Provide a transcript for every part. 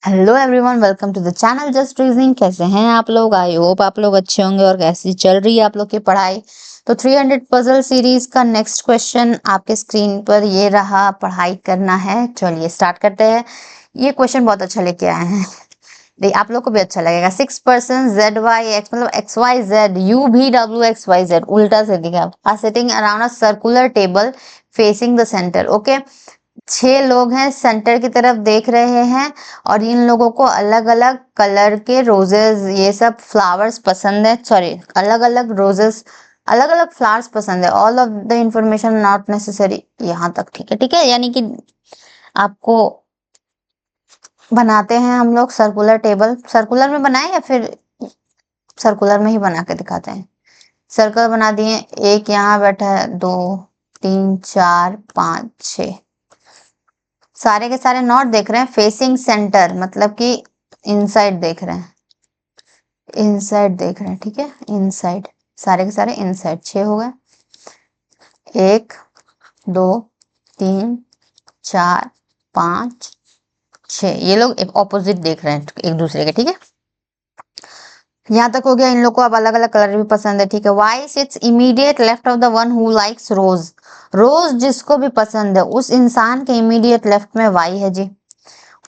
Hello everyone, welcome to the channel just reasoning. कैसे हैं आप लोग? आई होप आप लोग अच्छे होंगे। और कैसी चल रही है आप लोग की पढ़ाई? तो 300 पजल सीरीज का नेक्स्ट क्वेश्चन आपके स्क्रीन पर ये रहा। पढ़ाई करना है, चलिए स्टार्ट करते हैं। ये क्वेश्चन बहुत अच्छा लेके आए हैं, आप लोग को भी अच्छा लगेगा। 6 पर्सन जेड वाई एक्स मतलब एक्स वाई जेड यू भी डब्ल्यू एक्स वाई जेड उल्टा से दिखा are sitting around a circular table facing the centre. Okay, 6 लोग हैं, सेंटर की तरफ देख रहे हैं और इन लोगों को अलग अलग कलर के रोजेस, ये सब फ्लावर्स पसंद है। सॉरी, अलग अलग रोजेस, अलग अलग फ्लावर्स पसंद है। All of the information not necessary, यहाँ तक ठीक है। ठीक है, यानी कि आपको बनाते हैं हम लोग सर्कुलर टेबल। सर्कुलर में बनाए या फिर सर्कुलर में ही बना के दिखाते हैं। सर्कल बना दिए, एक यहाँ बैठा है, 2 3 4 5 6, सारे के सारे नॉट देख रहे हैं। फेसिंग सेंटर मतलब कि इनसाइड देख रहे हैं, इनसाइड देख रहे हैं। ठीक है, इनसाइड, सारे के सारे इनसाइड। 6 हो गए, 1 2 3 4 5 6। ये लोग एक ऑपोजिट देख रहे हैं एक दूसरे के। ठीक है, यहाँ तक हो गया। इन लोग को अब अलग अलग कलर भी पसंद है। ठीक है, Y sits immediate left of the one who likes rose. Rose जिसको भी पसंद है उस इंसान के इमीडिएट लेफ्ट में वाई है जी।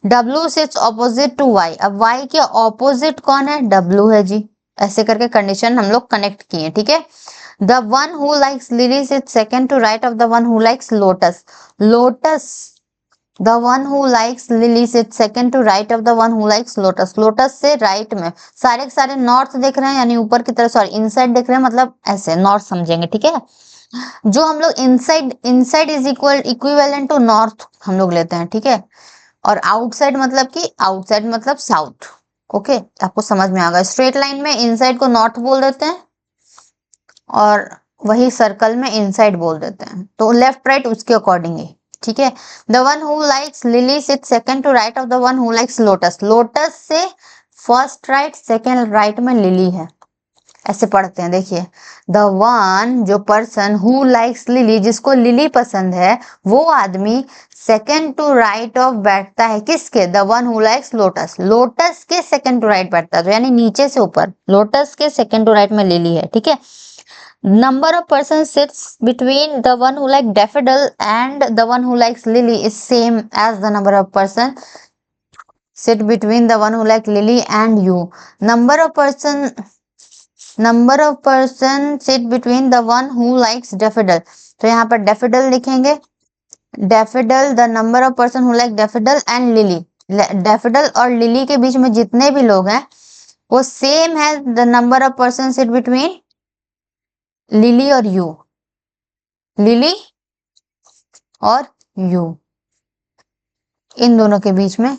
W sits opposite to Y। अब Y के ऑपोजिट कौन है? W है जी। ऐसे करके कंडीशन हम लोग कनेक्ट किए। ठीक है, the one who likes lily sits second to right of the one who likes lotus. Lotus, the one who likes lily sits second to right of the one who likes lotus. Lotus से right में सारे के सारे north देख रहे हैं, यानी ऊपर की तरफ। सॉरी, इनसाइड देख रहे हैं, मतलब ऐसे नॉर्थ समझेंगे। ठीक है, जो हम लोग inside, inside is equivalent to north हम लोग लेते हैं। ठीक है, और आउटसाइड मतलब कि आउटसाइड मतलब साउथ। ओके, आपको समझ में आ गया। स्ट्रेट लाइन में इनसाइड को नॉर्थ बोल देते हैं और वही सर्कल में इनसाइड बोल देते हैं। तो लेफ्ट राइट उसके अकॉर्डिंग ही। ठीक है, the one who likes lily sits second to right of the one who likes lotus. Lotus से फर्स्ट राइट, सेकंड राइट में लिली है। ऐसे पढ़ते हैं, देखिए। द वन, जो पर्सन, हु लाइक्स लिली, जिसको लिली पसंद है, वो आदमी सेकेंड टू राइट ऑफ बैठता है किसके? The one who likes lotus. Lotus के सेकेंड टू राइट बैठता है, तो यानी नीचे से ऊपर। लोटस के सेकेंड टू राइट में लिली है। ठीक है, number of persons sits between the one who like daffodil and the one who likes lily is same as the number of person sit between the one who like lily and you. number of person sit between the one who likes daffodil, तो यहाँ पर daffodil लिखेंगे। daffodil, the number of person who like daffodil and lily। daffodil और lily के बीच में जितने भी लोग हैं वो सेम है। the number of person sit between lily और यू, लिली और यू, इन दोनों के बीच में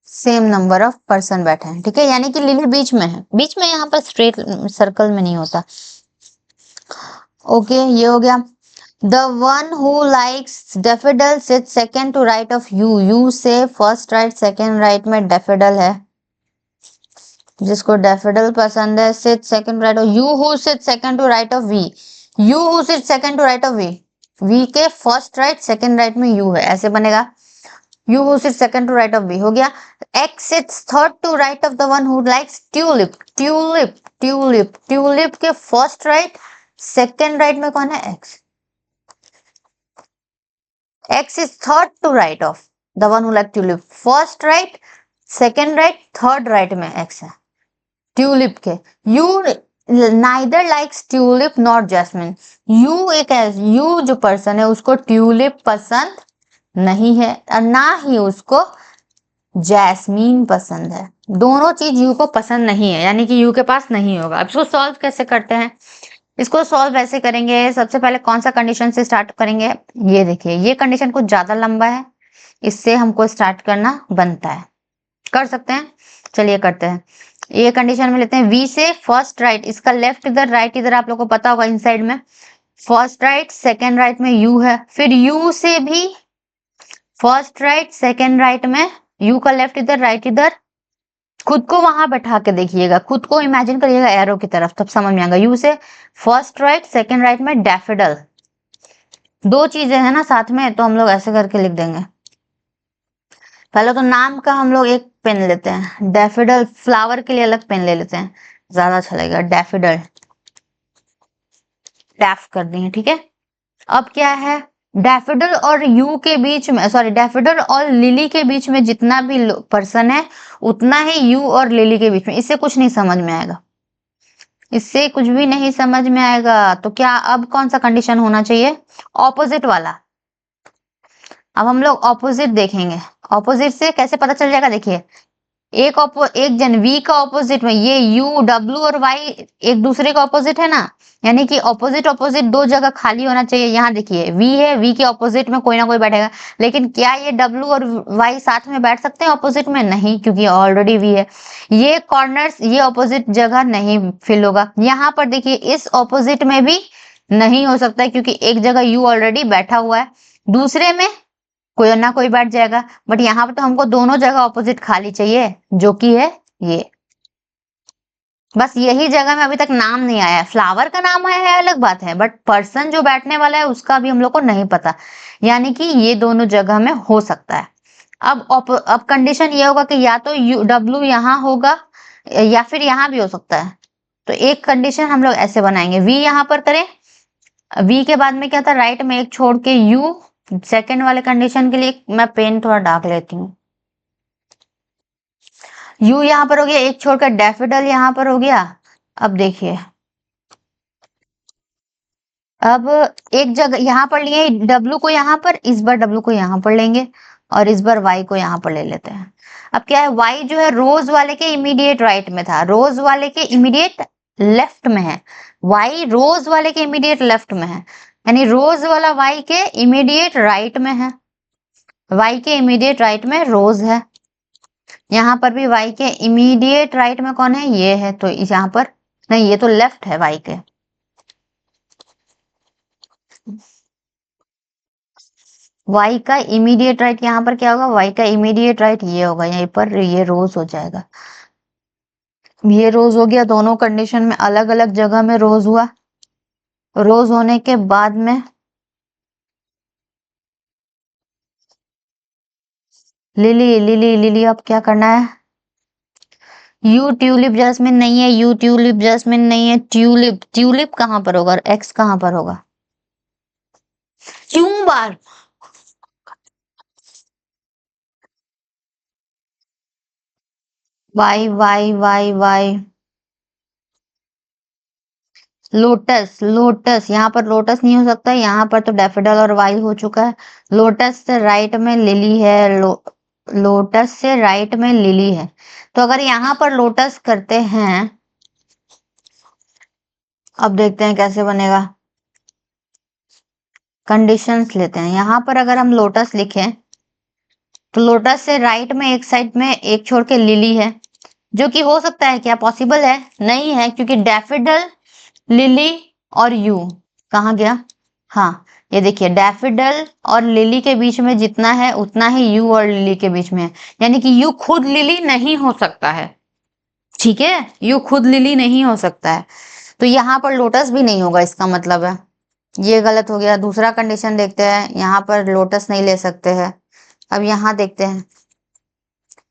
सेम नंबर ऑफ पर्सन बैठे हैं। ठीक है, यानी कि लिली बीच में है। बीच में यहाँ पर स्ट्रेट सर्कल में नहीं होता। ओके, ये हो गया। The one who likes daffodil sit second to right of you. U से फर्स्ट राइट, सेकेंड राइट में डेफिडल है। जिसको डेफिडल पसंद है sit second right of you. Who sit second to right of V. U who sit second to right of V. V के first right, second right में U है, ऐसे बनेगा। U who sit second to right of V हो गया। X seats third to right of the one who likes tulip. Tulip, tulip, tulip के first right, second right में कौन है? X. X is third to right of the one who like tulip. First right, second right, third right में X है tulip के। You neither likes tulip nor jasmine. You जो person है उसको tulip पसंद नहीं है और ना ही उसको जैस्मीन पसंद है। दोनों चीज यू को पसंद नहीं है, यानी कि यू के पास नहीं होगा। अब इसको सॉल्व कैसे करते हैं? इसको सॉल्व ऐसे करेंगे, सबसे पहले कौन सा कंडीशन से स्टार्ट करेंगे? ये देखिए, ये कंडीशन कुछ ज्यादा लंबा है, इससे हमको स्टार्ट करना बनता है। कर सकते हैं, चलिए करते हैं। ये कंडीशन में लेते हैं वी से फर्स्ट राइट, इसका लेफ्ट इधर, राइट इधर, आप लोग को पता होगा इनसाइड में। फर्स्ट राइट, सेकेंड राइट में यू है। फिर यू से भी फर्स्ट राइट, सेकेंड राइट में यू का लेफ्ट इधर, राइट इधर। खुद को वहां बैठा के देखिएगा, खुद को इमेजिन करिएगा एरो की तरफ, तब समझ में आएगा। यू से फर्स्ट राइट, सेकेंड राइट में डैफिडल। दो चीजें हैं ना साथ में, तो हम लोग ऐसे करके लिख देंगे। पहले तो नाम का हम लोग एक पेन लेते हैं, डैफोडिल फ्लावर के लिए अलग पेन ले लेते हैं, ज्यादा अच्छा लगेगा। डैफोडिल डैफ कर दिए, ठीक है। अब क्या है, डैफोडिल और यू के बीच में, सॉरी, डैफोडिल और लिली के बीच में जितना भी पर्सन है उतना ही यू और लिली के बीच में। इससे कुछ नहीं समझ में आएगा, इससे कुछ भी नहीं समझ में आएगा। तो क्या अब कौन सा कंडीशन होना चाहिए, ऑपोजिट वाला। अब हम लोग ऑपोजिट देखेंगे, ऑपोजिट से कैसे पता चल जाएगा, देखिए एक जन वी का ऑपोजिट में, ये यू डब्ल्यू और वाई एक दूसरे का ऑपोजिट है ना, यानी कि ऑपोजिट ऑपोजिट दो जगह खाली होना चाहिए। यहाँ देखिए वी है, वी के ऑपोजिट में कोई ना कोई बैठेगा, लेकिन क्या ये डब्ल्यू और वाई साथ में बैठ सकते हैं ऑपोजिट में, नहीं, क्योंकि ऑलरेडी वी है। ये कॉर्नर्स, ये ऑपोजिट जगह नहीं फिल होगा। यहाँ पर देखिए इस ऑपोजिट में भी नहीं हो सकता है, क्योंकि एक जगह यू ऑलरेडी बैठा हुआ है, दूसरे में कोई ना कोई बैठ जाएगा। बट यहाँ पर तो हमको दोनों जगह ऑपोजिट खाली चाहिए, जो कि है ये। बस यही जगह में अभी तक नाम नहीं आया है। फ्लावर का नाम आया है अलग बात है, बट पर्सन जो बैठने वाला है उसका भी हम लोग को नहीं पता, यानी कि ये दोनों जगह में हो सकता है। अब कंडीशन ये होगा कि या तो यू डब्ल्यू यहाँ होगा या फिर यहाँ भी हो सकता है। तो एक कंडीशन हम लोग ऐसे बनाएंगे, वी यहाँ पर करें, वी के बाद में क्या था, राइट में एक छोड़ के यू। सेकेंड वाले कंडीशन के लिए मैं पेन थोड़ा डार्क लेती हूँ। यू यहाँ पर हो गया, एक छोड़कर डैफोडिल यहाँ पर हो गया। अब देखिए, अब एक जगह यहाँ पर लिए डब्लू को, यहाँ पर इस बार डब्लू को यहाँ पर लेंगे और इस बार वाई को यहाँ पर ले लेते हैं। अब क्या है, वाई जो है रोज वाले के इमीडिएट राइट में था, रोज वाले के इमीडिएट लेफ्ट में है। वाई रोज वाले के इमीडिएट लेफ्ट में है, यानी रोज वाला वाई के इमीडिएट राइट में है, वाई के इमीडिएट राइट में रोज है। यहाँ पर भी वाई के इमीडिएट राइट में कौन है, ये है। तो यहाँ पर नहीं, ये तो लेफ्ट है वाई के। वाई का इमीडिएट राइट यहाँ पर क्या होगा, वाई का इमीडिएट राइट ये होगा, यहीं पर ये रोज हो जाएगा। ये रोज हो गया, दोनों कंडीशन में अलग अलग जगह में रोज हुआ। रोज होने के बाद में लिली लिली लिली, अब क्या करना है, यू ट्यूलिप जैस्मिन नहीं है, यू ट्यूलिप जैस्मिन नहीं है, ट्यूलिप, ट्यूलिप कहाँ पर होगा, एक्स कहाँ पर होगा, क्यों बार, Y Y Y Y, lotus lotus, यहाँ पर लोटस नहीं हो सकता, यहाँ पर तो डैफोडिल और वाई हो चुका है। लोटस से राइट में लिली है, लोटस से राइट में लिली है। तो अगर यहाँ पर लोटस करते हैं, अब देखते हैं कैसे बनेगा, कंडीशंस लेते हैं। यहाँ पर अगर हम लोटस लिखें तो लोटस से राइट में एक साइड में एक छोड़ के लिली है, जो कि हो सकता है, क्या पॉसिबल है, नहीं है, क्योंकि डैफोडिल, लिली और यू कहाँ गया, हाँ, ये देखिए डैफोडिल और लिली के बीच में जितना है उतना ही यू और लिली के बीच में है, यानी कि यू खुद लिली नहीं हो सकता है, ठीक है, यू खुद लिली नहीं हो सकता है। तो यहाँ पर लोटस भी नहीं होगा, इसका मतलब है ये गलत हो गया। दूसरा कंडीशन देखते हैं, यहाँ पर लोटस नहीं ले सकते हैं। अब यहाँ देखते हैं,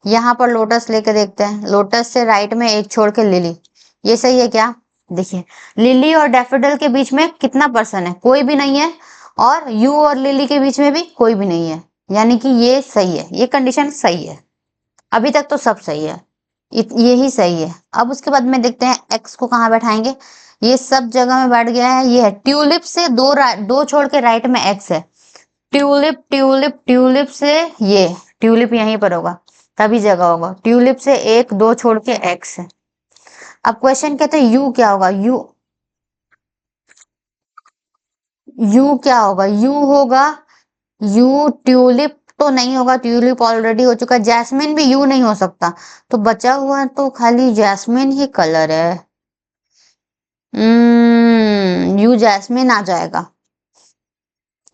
यहाँ पर लोटस लेके देखते हैं, लोटस से राइट में एक छोड़ के लिली, ये सही है क्या, देखिए लिली और डैफोडिल के बीच में कितना पर्सन है, कोई भी नहीं है, और यू और लिली के बीच में भी कोई भी नहीं है, यानी कि ये सही है, ये कंडीशन सही है। अभी तक तो सब सही है, यही सही है। अब उसके बाद में देखते हैं एक्स को कहाँ बैठाएंगे, ये सब जगह में बैठ गया है, ये है ट्यूलिप से दो छोड़ के राइट में एक्स है, ट्यूलिप ट्यूलिप ट्यूलिप से, ये ट्यूलिप यहीं पर होगा, तभी जगह होगा, ट्यूलिप से एक दो छोड़ के एक्स है। अब क्वेश्चन कहते हैं यू क्या होगा, यू, यू क्या होगा, यू होगा, यू ट्यूलिप तो नहीं होगा, ट्यूलिप ऑलरेडी हो चुका है, जैस्मिन भी यू नहीं हो सकता, तो बचा हुआ तो खाली जैस्मिन ही कलर है। यू जैस्मिन आ जाएगा,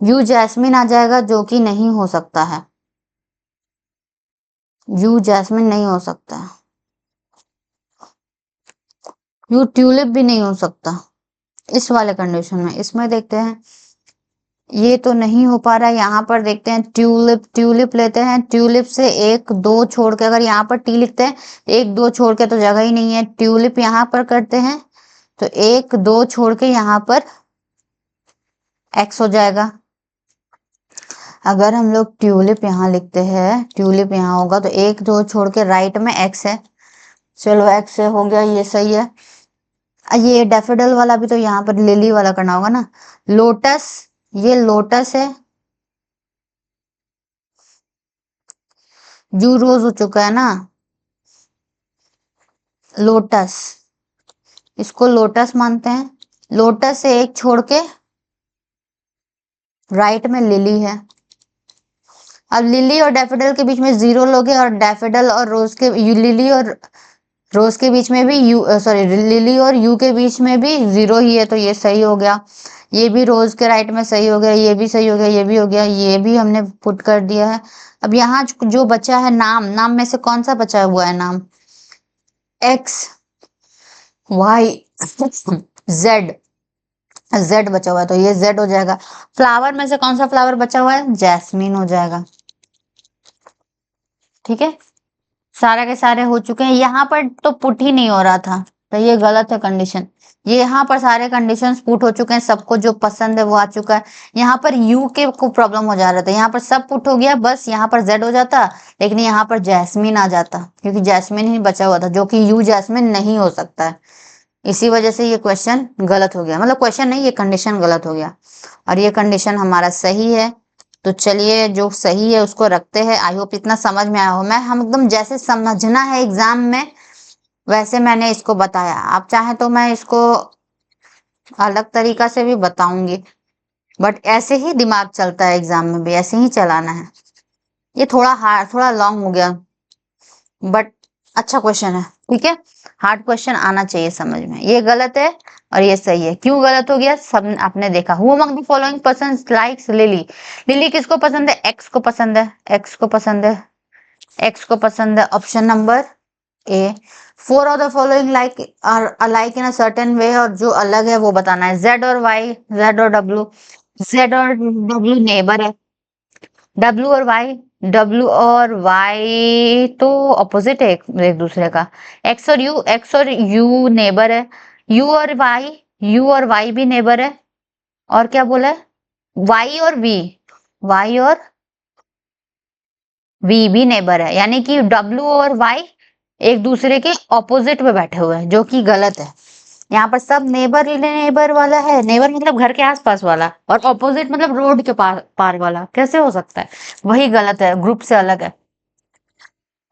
यू जैस्मिन आ जाएगा, जो कि नहीं हो सकता है, यू जैस्मिन नहीं हो सकता, यू ट्यूलिप भी नहीं हो सकता इस वाले कंडीशन में। इसमें देखते हैं, ये तो नहीं हो पा रहा है। यहाँ पर देखते हैं ट्यूलिप, ट्यूलिप लेते हैं। ट्यूलिप से एक दो छोड़ के, अगर यहाँ पर टी लिखते हैं एक दो छोड़ के तो जगह ही नहीं है। ट्यूलिप यहाँ पर करते हैं तो एक दो छोड़ के यहाँ पर एक्स हो जाएगा। अगर हम लोग ट्यूलिप यहाँ लिखते हैं, ट्यूलिप यहाँ होगा तो एक दो छोड़ के राइट में एक्स है। चलो एक्स से हो गया, ये सही है। ये डैफोडिल वाला भी तो यहाँ पर लिली वाला करना होगा ना। लोटस, ये लोटस है। जू रोज हो चुका है ना, लोटस, इसको लोटस मानते हैं। लोटस से एक छोड़ के राइट में लिली है। अब लिली और डैफोडिल के बीच में जीरो लोगे और डैफोडिल और रोज के, लिली और रोज के बीच में भी यू, सॉरी लिली और यू के बीच में भी जीरो ही है, तो ये सही हो गया। ये भी रोज के राइट में सही हो गया, ये भी सही हो गया, ये भी हो गया, ये भी हमने पुट कर दिया है। अब यहाँ जो बचा है नाम, नाम में से कौन सा बचा हुआ है नाम? एक्स, वाई, जेड, जेड बचा हुआ है तो ये जेड हो जाएगा। फ्लावर में से कौन सा फ्लावर बचा हुआ है? जैस्मीन हो जाएगा। ठीक है, सारे के सारे हो चुके हैं। यहाँ पर तो पुट ही नहीं हो रहा था तो ये गलत है कंडीशन। ये यहाँ पर सारे कंडीशंस पुट हो चुके हैं, सबको जो पसंद है वो आ चुका है। यहाँ पर यू के को प्रॉब्लम हो जा रहा था, यहाँ पर सब पुट हो गया, बस यहाँ पर जेड हो जाता, लेकिन यहाँ पर जैस्मीन आ जाता, क्योंकि जैस्मीन ही बचा हुआ था, जो कि यू जैस्मिन नहीं हो सकता है। इसी वजह से ये क्वेश्चन गलत हो गया, मतलब क्वेश्चन नहीं, ये कंडीशन गलत हो गया और ये कंडीशन हमारा सही है। तो चलिए जो सही है उसको रखते हैं। आई होप इतना समझ में आया हो। मैं हम एकदम जैसे समझना है एग्जाम में वैसे मैंने इसको बताया। आप चाहे तो मैं इसको अलग तरीका से भी बताऊंगी, बट ऐसे ही दिमाग चलता है एग्जाम में भी, ऐसे ही चलाना है। ये थोड़ा हार्ड, थोड़ा लॉन्ग हो गया, बट अच्छा क्वेश्चन है। ठीक है, हार्ड क्वेश्चन आना चाहिए समझ में। ये गलत है और ये सही है। क्यों गलत हो गया? सब आपने देखा। Who among the following person likes lily? Lily किसको पसंद है? एक्स को पसंद है, एक्स को पसंद है, एक्स को पसंद है। Option number A. Four of the following like are alike in a certain way, और जो अलग है वो बताना है। जेड और वाई, जेड और डब्ल्यू, जेड और डब्ल्यू नेबर है। डब्ल्यू और वाई, डब्ल्यू और वाई तो ऑपोजिट है एक दूसरे का। एक्स और यू, एक्स और यू नेबर है। यू और वाई, यू और वाई भी नेबर है। और क्या बोला है? वाई और वी, वाई और वी भी नेबर है, यानी कि डब्ल्यू और वाई एक दूसरे के ऑपोजिट में बैठे हुए हैं, जो कि गलत है। यहाँ पर सब नेबर नेबर वाला है। नेबर मतलब घर के आसपास वाला, और ऑपोजिट मतलब रोड के पार वाला। कैसे हो सकता है? वही गलत है, ग्रुप से अलग है।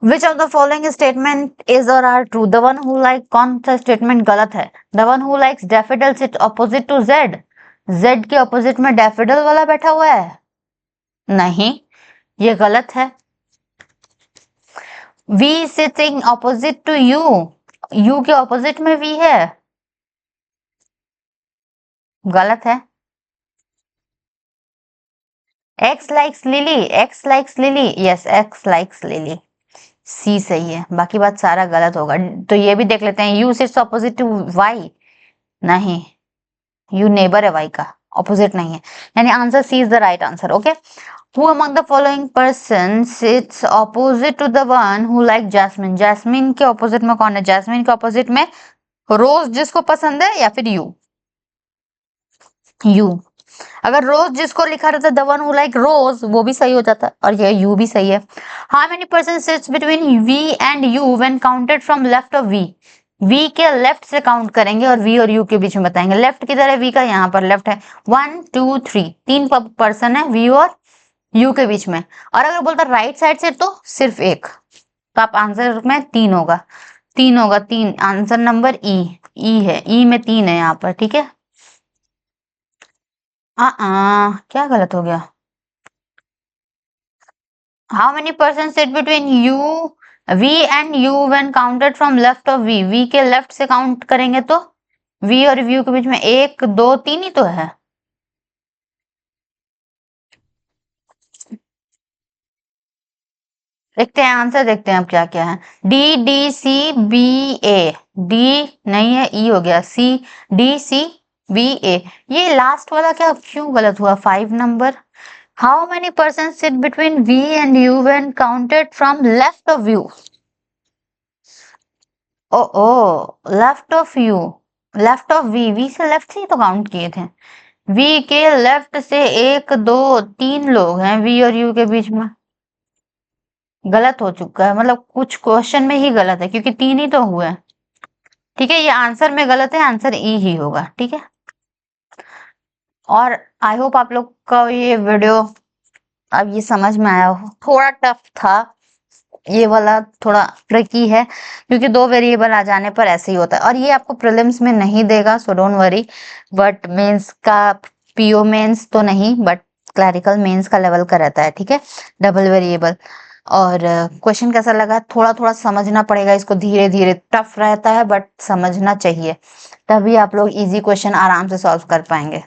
Which of the following statement is or are true? The one who like, कौन सा स्टेटमेंट गलत है? The one who likes daffodils it opposite to Z? Z के ऑपोजिट में डैफोडिल वाला बैठा हुआ है? नहीं, ये गलत है। V sitting opposite to U, U के ऑपोजिट में वी है? गलत है। X likes lily, X likes lily, yes X likes lily, C सही है। बाकी बात सारा गलत होगा। तो ये भी देख लेते हैं। U sits opposite to Y, नहीं, यू नेबर है वाई का, ऑपोजिट नहीं है, यानी answer C is the right answer. Okay, who among the following person sits opposite to the one who like jasmine? Jasmine के ऑपोजिट में कौन है? जैस्मिन के ऑपोजिट में रोज जिसको पसंद है, या फिर यू? यू। अगर रोज जिसको लिखा रहता द वन हु लाइक रोज, वो भी सही हो जाता, और ये यू भी सही है। How many person sits between V and U when counted from left of V? V के लेफ्ट से काउंट करेंगे और वी और यू के बीच में बताएंगे। लेफ्ट किधर है? वी का यहाँ पर लेफ्ट है। 1 2 3, तीन पर्सन है वी और यू के बीच में। और अगर बोलता राइट साइड से तो सिर्फ एक, तो आप आंसर में तीन होगा, तीन होगा, तीन। आंसर नंबर ई, ई है, ई में तीन है यहाँ पर। ठीक है, क्या गलत हो गया? How many person sit between U, V and U when counted from left of V? V के लेफ्ट से काउंट करेंगे तो वी और व्यू के बीच में एक दो तीन ही तो है। देखते हैं आंसर, देखते हैं अब क्या क्या है। D, D C B A, D नहीं है, ई हो गया, सी डी सी VA। ये लास्ट वाला क्या क्यों गलत हुआ? 5 नंबर। How many person sit between V and U when counted from left of U? ओ ओ, left of U, left of V से लेफ्ट से ही तो काउंट किए थे। V के लेफ्ट से 1 2 3 लोग हैं V और U के बीच में। गलत हो चुका है, मतलब कुछ क्वेश्चन में ही गलत है क्योंकि 3 ही तो हुए हैं। ठीक है, ये आंसर में गलत है, आंसर E ही होगा। ठीक है, और आई होप आप लोग का ये वीडियो अब ये समझ में आया हो। थोड़ा टफ था ये वाला, थोड़ा ट्रिकी है क्योंकि 2 वेरिएबल आ जाने पर ऐसे ही होता है, और ये आपको प्रीलिम्स में नहीं देगा, so don't worry. But mains का, PO मेंस तो नहीं, बट क्लरिकल मेंस का लेवल का रहता है। ठीक है, डबल वेरिएबल। और क्वेश्चन कैसा लगा? थोड़ा थोड़ा समझना पड़ेगा इसको, धीरे धीरे। टफ रहता है बट समझना चाहिए, तभी आप लोग इजी क्वेश्चन आराम से सॉल्व कर पाएंगे।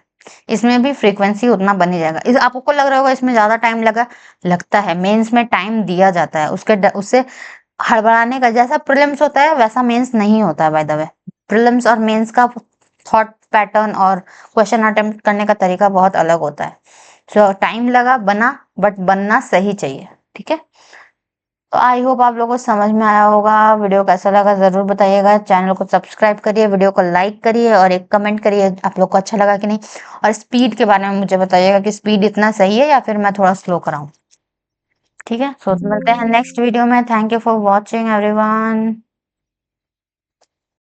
इसमें भी फ्रीक्वेंसी उतना बन ही जाएगा। आपको लग रहा होगा इसमें ज्यादा टाइम लगा, लगता है मेंस में टाइम दिया जाता है, उससे हड़बड़ाने का, जैसा प्रीलिम्स होता है वैसा मेंस नहीं होता है बाय द वे। प्रीलिम्स और मेंस का थॉट पैटर्न और क्वेश्चन अटेम्प्ट करने का तरीका बहुत अलग होता है। सो टाइम लगा, बना, बट बनना सही चाहिए। ठीक है, तो आई होप आप लोगों को समझ में आया होगा। वीडियो कैसा लगा जरूर बताइएगा। चैनल को सब्सक्राइब करिए, वीडियो को लाइक करिए, और एक कमेंट करिए आप लोग को अच्छा लगा कि नहीं। और स्पीड के बारे में मुझे बताइएगा कि स्पीड इतना सही है या फिर मैं थोड़ा स्लो कराऊं। ठीक है, सो मिलते हैं नेक्स्ट वीडियो में। Thank you for watching everyone.